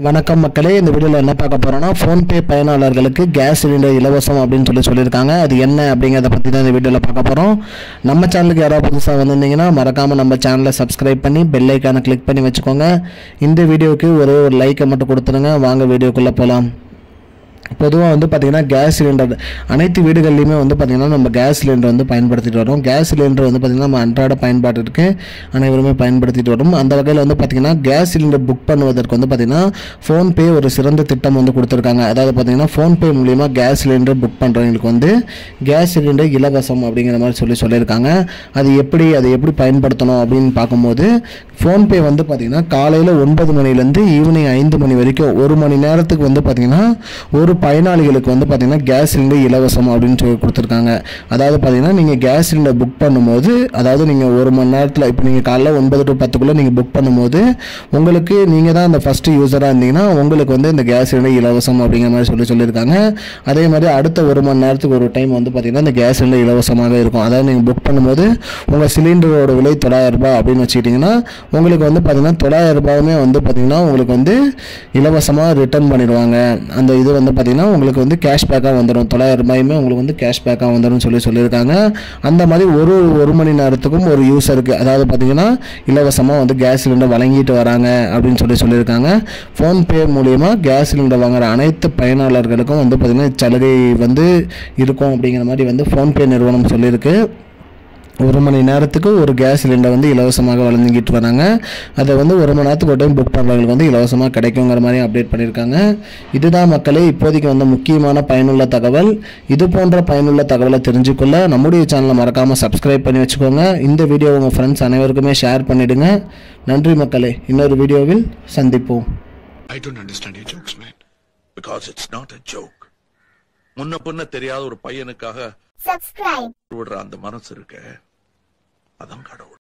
வணக்கம் மக்களே, இந்த வீடியோவில் என்ன பார்க்க போகிறோன்னா ஃபோன்பே பயனாளர்களுக்கு கேஸ் சிலிண்டர் இலவசம் அப்படின்னு சொல்லியிருக்காங்க. அது என்ன அப்படிங்கிறத பற்றி தான் இந்த வீடியோவில் பார்க்க போகிறோம். நம்ம சேனலுக்கு யாராவது புதுசாக வந்திருந்தீங்கன்னா மறக்காமல் நம்ம சேனலை சப்ஸ்கிரைப் பண்ணி பெல் ஐக்கானை கிளிக் பண்ணி வச்சுக்கோங்க. இந்த வீடியோவுக்கு ஒரு லைக்கை மட்டும் கொடுத்துருங்க. வாங்க வீடியோக்குள்ளே போகலாம். பொதுவாக பார்த்திங்கன்னா கேஸ் சிலிண்டர் அனைத்து வீடுகள்லையுமே பார்த்திங்கன்னா நம்ம கேஸ் சிலிண்டர் பயன்படுத்திட்டு வரோம். கேஸ் சிலிண்டர் பார்த்திங்கன்னா நம்ம அன்றாட பயன்பாட்டிற்கு அனைவருமே பயன்படுத்திட்டு வரோம். அந்த வகையில் பார்த்திங்கன்னா கேஸ் சிலிண்டர் புக் பண்ணுவதற்கு பார்த்திங்கன்னா ஃபோன்பே ஒரு சிறந்த திட்டம் கொடுத்துருக்காங்க. அதாவது பார்த்திங்கன்னா ஃபோன்பே மூலிமா கேஸ் சிலிண்டர் புக் பண்ணுறவங்களுக்கு கேஸ் சிலிண்டர் இலவசம் அப்படிங்கிற மாதிரி சொல்லியிருக்காங்க. அதை எப்படி பயன்படுத்தணும் அப்படின்னு பார்க்கும்போது ஃபோன்பே பார்த்திங்கன்னா காலையில் 9 மணிலேருந்து ஈவினிங் 5 மணி வரைக்கும் 1 மணி நேரத்துக்கு பார்த்திங்கன்னா ஒரு பயனாளிகளுக்கு பார்த்திங்கன்னா கேஸ் சிலிண்டர் இலவசம் அப்படின்னு சொல்லி கொடுத்துருக்காங்க. அதாவது பார்த்திங்கன்னா நீங்கள் கேஸ் சிலிண்டர் புக் பண்ணும்போது, அதாவது நீங்கள் 1 மணி நேரத்தில் இப்போ நீங்கள் காலைல 9 to 10க்குள்ளே நீங்கள் புக் பண்ணும்போது உங்களுக்கு நீங்கள் தான் அந்த ஃபஸ்ட்டு யூஸராக இருந்தீங்கன்னா உங்களுக்கு இந்த கேஸ் சிலிண்டர் இலவசம் அப்படிங்கிற மாதிரி சொல்லியிருக்காங்க. அதே மாதிரி அடுத்த 1 மணி நேரத்துக்கு ஒரு டைம் பார்த்திங்கன்னா இந்த கேஸ் சிலிண்டர் இலவசமாக இருக்கும். அதாவது நீங்கள் புக் பண்ணும்போது உங்கள் சிலிண்டரோட விலை 900 ரூபாய் அப்படின்னு வச்சுக்கிட்டிங்கன்னா உங்களுக்கு பார்த்திங்கன்னா 900 ரூபாயுமே பார்த்திங்கன்னா உங்களுக்கு இலவசமாக ரிட்டர்ன் பண்ணிடுவாங்க. அந்த இது பார்த்திங்கன்னா உங்களுக்கு கேஷ்பேக்காக வந்துடும். 900 ரூபாயுமே உங்களுக்கு கேஷ்பேக்காக வந்துடும் சொல்லியிருக்காங்க. அந்த மாதிரி ஒரு மணி நேரத்துக்கும் ஒரு யூஸருக்கு அதாவது பார்த்திங்கன்னா இலவசமாக கேஸ் சிலிண்டர் வழங்கிட்டு வராங்க அப்படின்னு சொல்லியிருக்காங்க. ஃபோன்பே மூலிமா கேஸ் சிலிண்டர் வாங்குகிற அனைத்து பயனாளர்களுக்கும் பார்த்திங்கன்னா சலுகை இருக்கும் அப்படிங்கிற மாதிரி ஃபோன்பே நிறுவனம் சொல்லியிருக்கு. 1 மணி நேரத்துக்கு ஒரு கேஸ் சிலிண்டர் இலவசமாக வழங்கிட்டு வராங்க. அதை 1 மணி நேரத்துக்கு ஒரு டைம் புக் பண்ணுறவங்களுக்கு இலவசமாக கிடைக்குங்கிற மாதிரி அப்டேட் பண்ணியிருக்காங்க. இதுதான் மக்களே இப்போதைக்கு முக்கியமான பயனுள்ள தகவல். இது போன்ற பயனுள்ள தகவலை தெரிஞ்சுக்கொள்ள நம்முடைய சேனலை மறக்காமல் சப்ஸ்கிரைப் பண்ணி வச்சுக்கோங்க. இந்த வீடியோ உங்கள் ஃப்ரெண்ட்ஸ் அனைவருக்குமே ஷேர் பண்ணிவிடுங்க. நன்றி மக்களே, இன்னொரு வீடியோவில் சந்திப்போம். I don't understand your jokes, man. Because it's not a joke. முன்ன பின்ன தெரியாத ஒரு பையனுக்காக subscribe விடுற அந்த மனசு இருக்க, அதான் கடவுள்.